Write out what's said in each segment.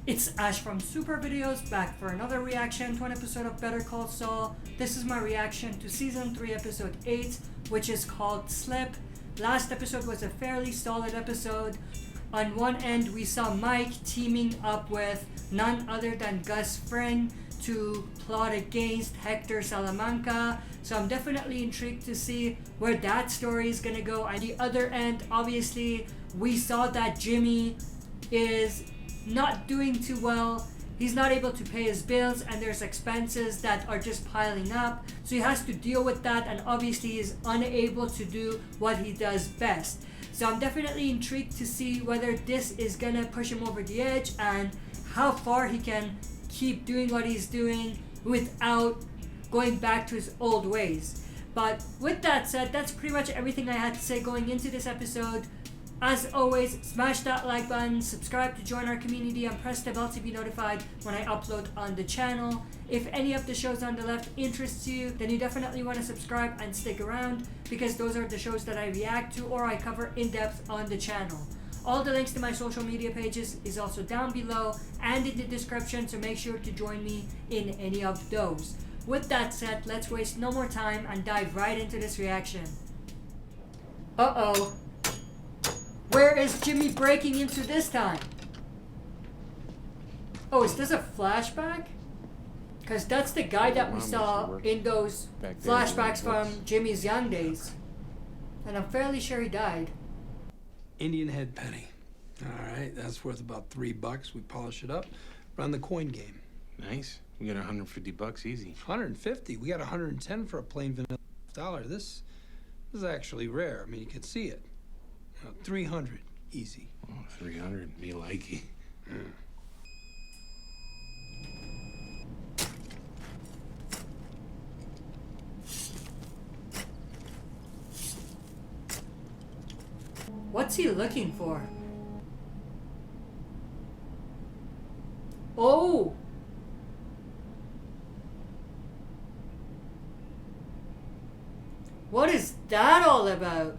It's Ash from Super Videos, back for another reaction to an episode of Better Call Saul. This is my reaction to Season 3, Episode 8, which is called Slip. Last episode was a fairly solid episode. On one end, we saw Mike teaming up with none other than Gus Fring to plot against Hector Salamanca. So I'm definitely intrigued to see where that story is gonna go. On the other end, obviously, we saw that Jimmy is not doing too well. He's not able to pay his bills and there's expenses that are just piling up. So he has to deal with that, and obviously he's unable to do what he does best. So I'm definitely intrigued to see whether this is gonna push him over the edge and how far he can keep doing what he's doing without going back to his old ways. But with that said, that's pretty much everything I had to say going into this episode. As always, smash that like button, subscribe to join our community, and press the bell to be notified when I upload on the channel. If any of the shows on the left interests you, then you definitely want to subscribe and stick around, because those are the shows that I react to or I cover in depth on the channel. All the links to my social media pages is also down below and in the description, so make sure to join me in any of those. With that said, let's waste no more time and dive right into this reaction. Uh-oh. Where is Jimmy breaking into this time? Oh, is this a flashback? Because that's the guy that we saw in those flashbacks from Jimmy's young days. And I'm fairly sure he died. Indian head penny. All right, that's worth about $3. We polish it up, run the coin game. Nice. We got $150 easy. 150? We got 110 for a plain vanilla dollar. This is actually rare. I mean, you can see it. 300 easy. Oh, 300. Me likey. What's he looking for? Oh! What is that all about?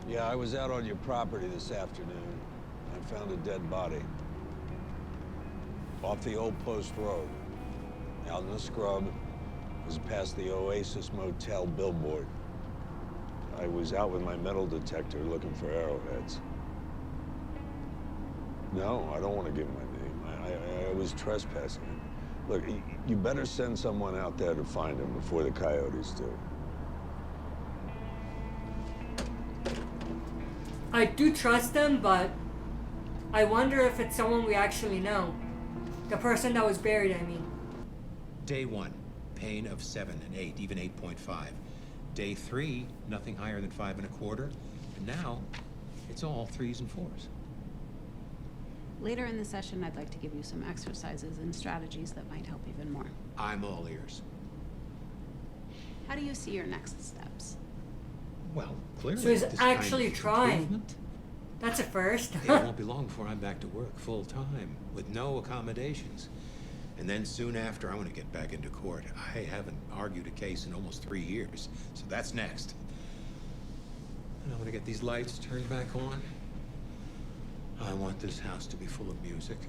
Yeah, I was out on your property this afternoon. I found a dead body. Off the Old Post Road. Out in the scrub. It was past the Oasis Motel billboard. I was out with my metal detector looking for arrowheads. No, I don't want to give my name. I was trespassing. Look, you better send someone out there to find him before the coyotes do. I do trust them, but I wonder if it's someone we actually know. The person that was buried, I mean. Day 1, pain of 7 and 8, even 8.5. Day 3, nothing higher than 5 1/4. And now, it's all 3s and 4s. Later in the session, I'd like to give you some exercises and strategies that might help even more. I'm all ears. How do you see your next steps? Well, clearly. So he's this kind actually of trying. improvement. That's a first. It won't be long before I'm back to work full time with no accommodations. And then soon after, I want to get back into court. I haven't argued a case in almost 3 years, so that's next. And I want to get these lights turned back on. I want this house to be full of music.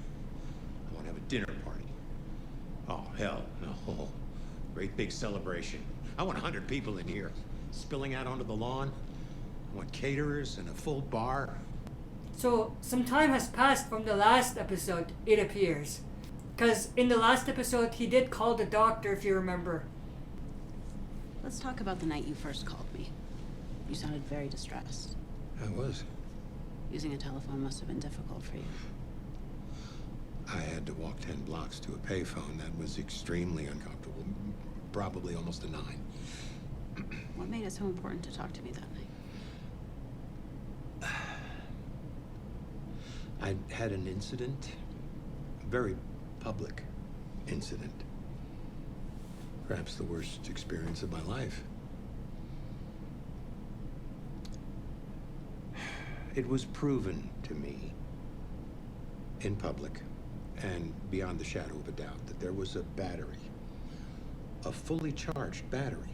I want to have a dinner party. Oh, hell, no. Great big celebration. I want 100 people in here, spilling out onto the lawn. I want caterers and a full bar. So, some time has passed from the last episode, it appears. Because in the last episode, he did call the doctor, if you remember. Let's talk about the night you first called me. You sounded very distressed. I was. Using a telephone must have been difficult for you. I had to walk 10 blocks to a payphone. That was extremely uncomfortable. Probably almost a 9. What made it so important to talk to me that night? I had an incident, a very public incident. Perhaps the worst experience of my life. It was proven to me in public and beyond the shadow of a doubt that there was a battery, a fully charged battery,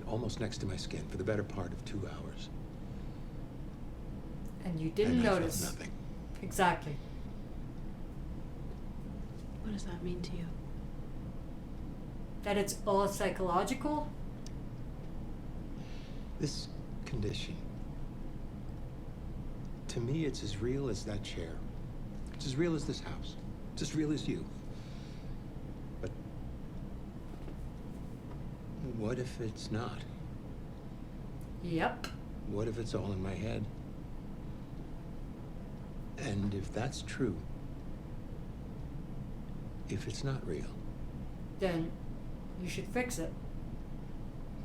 almost next to my skin for the better part of 2 hours. And you didn't And I felt notice. nothing. Exactly. What does that mean to you? That it's all psychological? This condition, to me, it's as real as that chair. It's as real as this house. It's as real as you. But what if it's not? Yep. What if it's all in my head? And if that's true, if it's not real, Then you should fix it.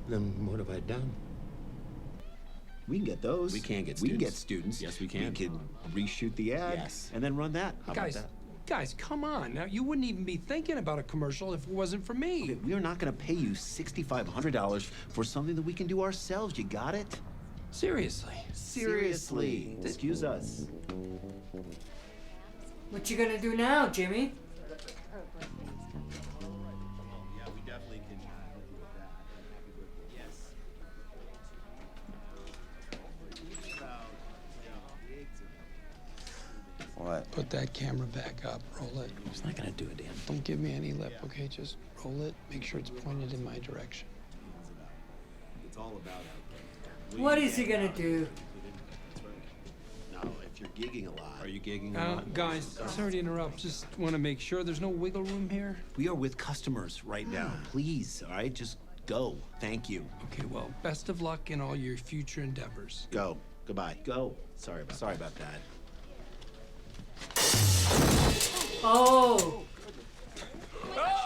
then what have I done? We can get those. We can get We can get students. students. Yes, we can. We could reshoot the ad. Yes. And then run that. How Guys, about that? guys, come on. Now, you wouldn't even be thinking about a commercial if it wasn't for me. Okay, we are not going to pay you $6,500 for something that we can do ourselves. You got it? Seriously. Seriously. Excuse us. What you gonna do now, Jimmy? Yeah, we definitely can do that. Yes. What? Put that camera back up. Roll it. It's not going to do a damn thing. Don't give me any lip, okay? Just roll it. Make sure it's pointed in my direction. It's all about out What is he gonna do? Now, if you're gigging a lot. Are you gigging a lot? Guys, sorry to interrupt. Just want to make sure there's no wiggle room here. We are with customers right now. Please, all right? Just go. Thank you. Okay, well, best of luck in all your future endeavors. Go. Goodbye. Go. Sorry about that. Oh,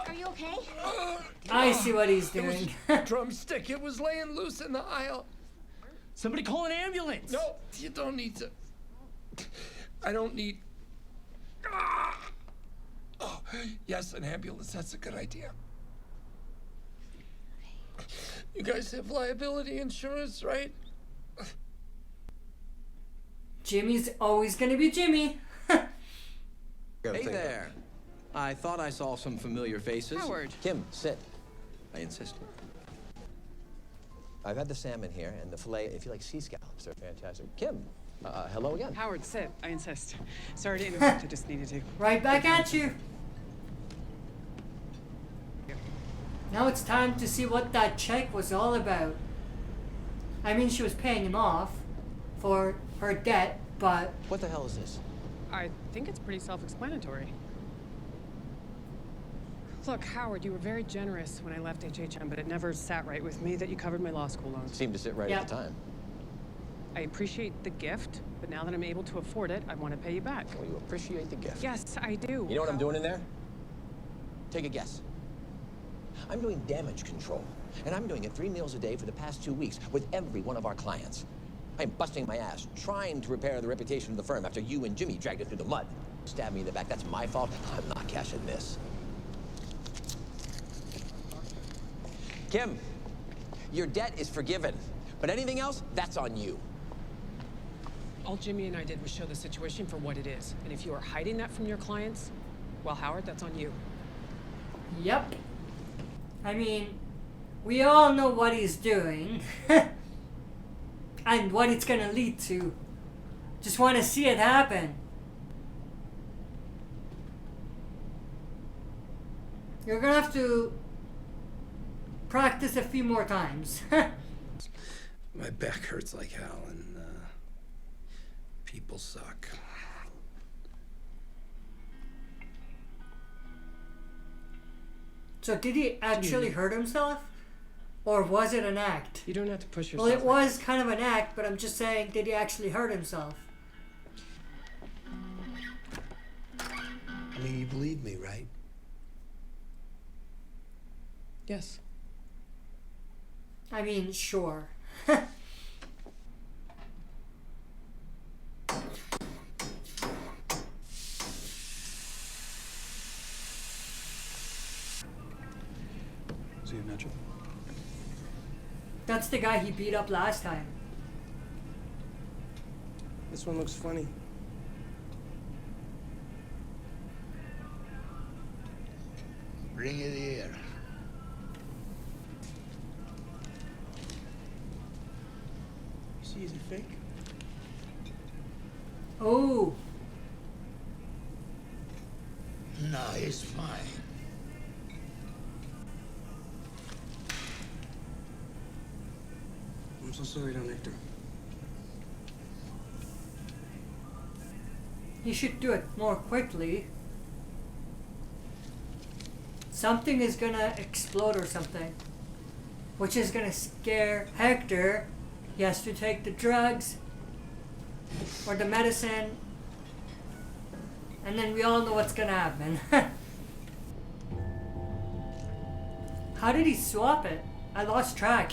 Are you okay? I see what he's doing. Drumstick, it was laying loose in the aisle. Somebody call an ambulance. No, you don't need to. I don't need. Ah! Oh, yes, an ambulance. That's a good idea. You guys have liability insurance, right? Jimmy's always gonna be Jimmy. Hey there. I thought I saw some familiar faces. Howard. Kim, sit. I insisted. I've had the salmon here and the filet. If you like sea scallops, they're fantastic. Kim, hello again. Howard, sit. I insist. Sorry to interrupt. I just needed to. Right back at you. Now it's time to see what that check was all about. I mean, she was paying him off for her debt, but What the hell is this? I think it's pretty self-explanatory. Look, Howard, you were very generous when I left HHM, but it never sat right with me that you covered my law school loans. Seemed to sit right Yep. at the time. I appreciate the gift, but now that I'm able to afford it, I want to pay you back. Well, you appreciate the gift. Yes, I do. You know what I'm doing in there? Take a guess. I'm doing damage control, and I'm doing it 3 meals a day for the past 2 weeks with every one of our clients. I'm busting my ass, trying to repair the reputation of the firm after you and Jimmy dragged it through the mud. Stab me in the back, that's my fault. I'm not cashing this. Kim, your debt is forgiven, but anything else, that's on you. All Jimmy and I did was show the situation for what it is. And if you are hiding that from your clients, well, Howard, that's on you. yep. I mean, we all know what he's doing and what it's gonna lead to. Just want to see it happen. You're gonna have to practice a few more times. My back hurts like hell, and people suck. So did he actually hurt himself? Or was it an act? You don't have to push Well, yourself. it was kind of an act, but I'm just saying, did he actually hurt himself? I mean, you believe me, right? Yes. I mean, sure. See you, Metro. That's the guy he beat up last time. This one looks funny. Bring it here. You see, is it fake? Oh, No, it's fine. I'm so sorry, Don Hector. You should do it more quickly. Something is gonna explode or something, which is gonna scare Hector. He has to take the drugs or the medicine, and then we all know what's gonna happen. How did he swap it? I lost track.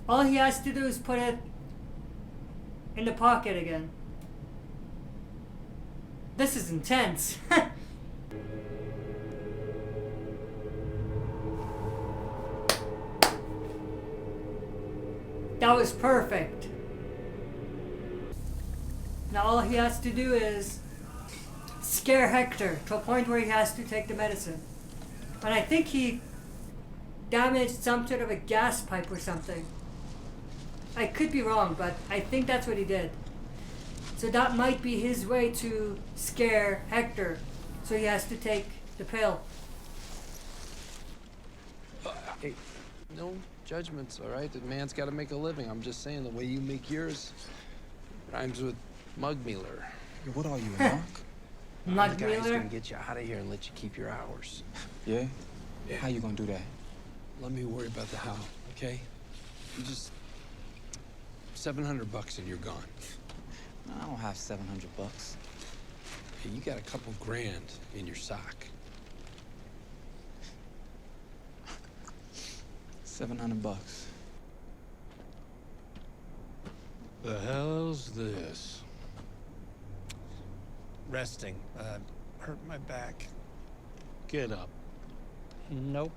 All he has to do is put it in the pocket again. This is intense. That was perfect. Now all he has to do is scare Hector to a point where he has to take the medicine. And I think he damaged some sort of a gas pipe or something. I could be wrong, but I think that's what he did. So that might be his way to scare Hector. So he has to take the pill. Hey, no judgments, all right? The man's got to make a living. I'm just saying the way you make yours rhymes with mug mealer. What are you, a knock? Mug The guy's mealer? gonna get you out of here and let you keep your hours. Yeah? How you gonna do that? Let me worry about the how, okay? You just $700 and you're gone. I don't have $700. Hey, you got a couple grand in your sock. $700. The hell's this? Resting. Hurt my back. Get up. Nope.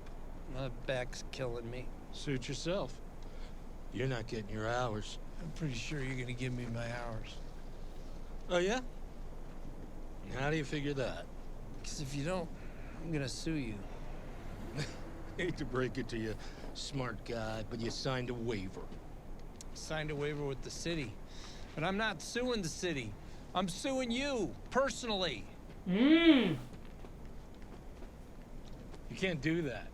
My back's killing me. Suit yourself. You're not getting your hours. I'm pretty sure you're gonna give me my hours. Oh, yeah? How do you figure that? Because if you don't, I'm gonna sue you. Hate to break it to you, smart guy, but you signed a waiver. Signed a waiver with the city. But I'm not suing the city. I'm suing you, personally. Mmm. You can't do that.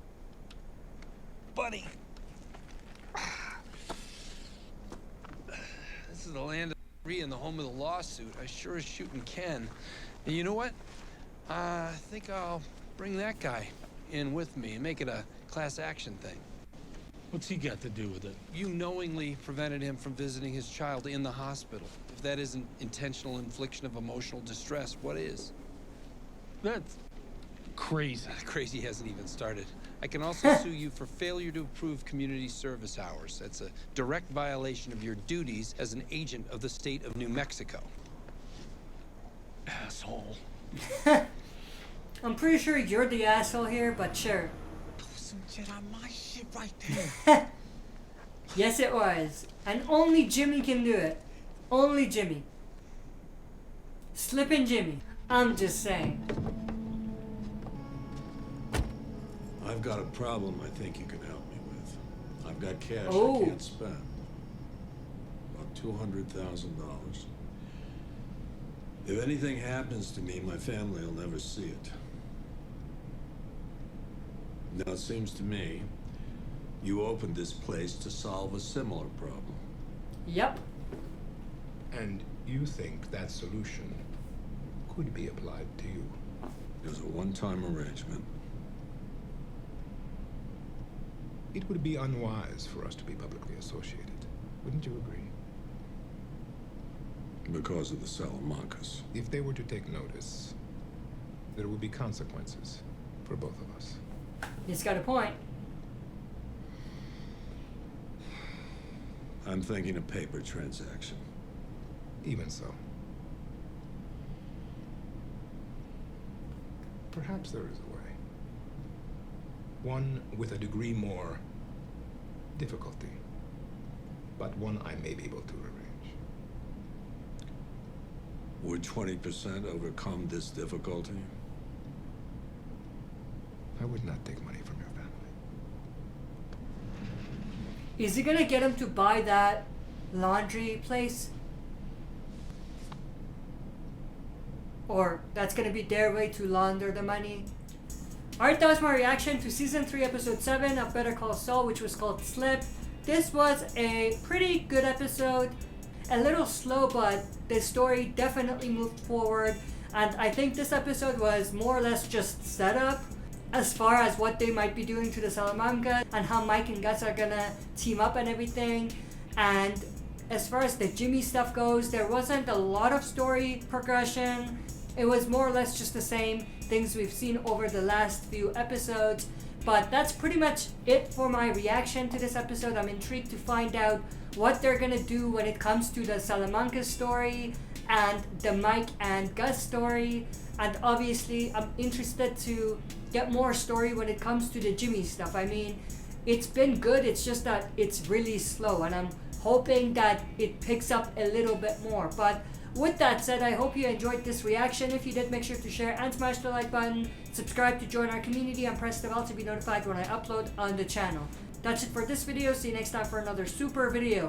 Buddy. This is the land of free and the home of the lawsuit. I sure as shooting can. And you know what? I think I'll bring that guy in with me and make it a class action thing. What's he got to do with it? You knowingly prevented him from visiting his child in the hospital. If that isn't intentional infliction of emotional distress, what is? That's crazy. Crazy hasn't even started. I can also sue you for failure to approve community service hours. That's a direct violation of your duties as an agent of the state of New Mexico. Asshole. I'm pretty sure you're the asshole here, but sure. Some shit on my shit right there. Yes, it was. And only Jimmy can do it. Only Jimmy. Slippin' Jimmy. I'm just saying. I've got a problem I think you can help me with. I've got cash Oh. I can't spend. About $200,000. If anything happens to me, my family will never see it. Now, it seems to me you opened this place to solve a similar problem. Yep. And you think that solution could be applied to you? It was a one-time arrangement. It would be unwise for us to be publicly associated. Wouldn't you agree? Because of the Salamancas. If they were to take notice, there would be consequences for both of us. He's got a point. I'm thinking a paper transaction. Even so. Perhaps there is a way. One with a degree more difficulty, but one I may be able to arrange. Would 20% overcome this difficulty? I would not take money from your family. Is he gonna get him to buy that laundry place? Or that's gonna be their way to launder the money? Alright, that was my reaction to Season 3, Episode 7 of Better Call Saul, which was called Slip. This was a pretty good episode. A little slow, but the story definitely moved forward. And I think this episode was more or less just set up as far as what they might be doing to the Salamanca and how Mike and Gus are gonna team up and everything. And as far as the Jimmy stuff goes, there wasn't a lot of story progression. It was more or less just the same things we've seen over the last few episodes. But that's pretty much it for my reaction to this episode. I'm intrigued to find out what they're gonna do when it comes to the Salamanca story and the Mike and Gus story. And obviously, I'm interested to get more story when it comes to the Jimmy stuff. I mean, it's been good, it's just that it's really slow, and I'm hoping that it picks up a little bit more. But with that said, I hope you enjoyed this reaction. If you did, make sure to share and smash the like button, subscribe to join our community, and press the bell to be notified when I upload on the channel. That's it for this video. See you next time for another super video.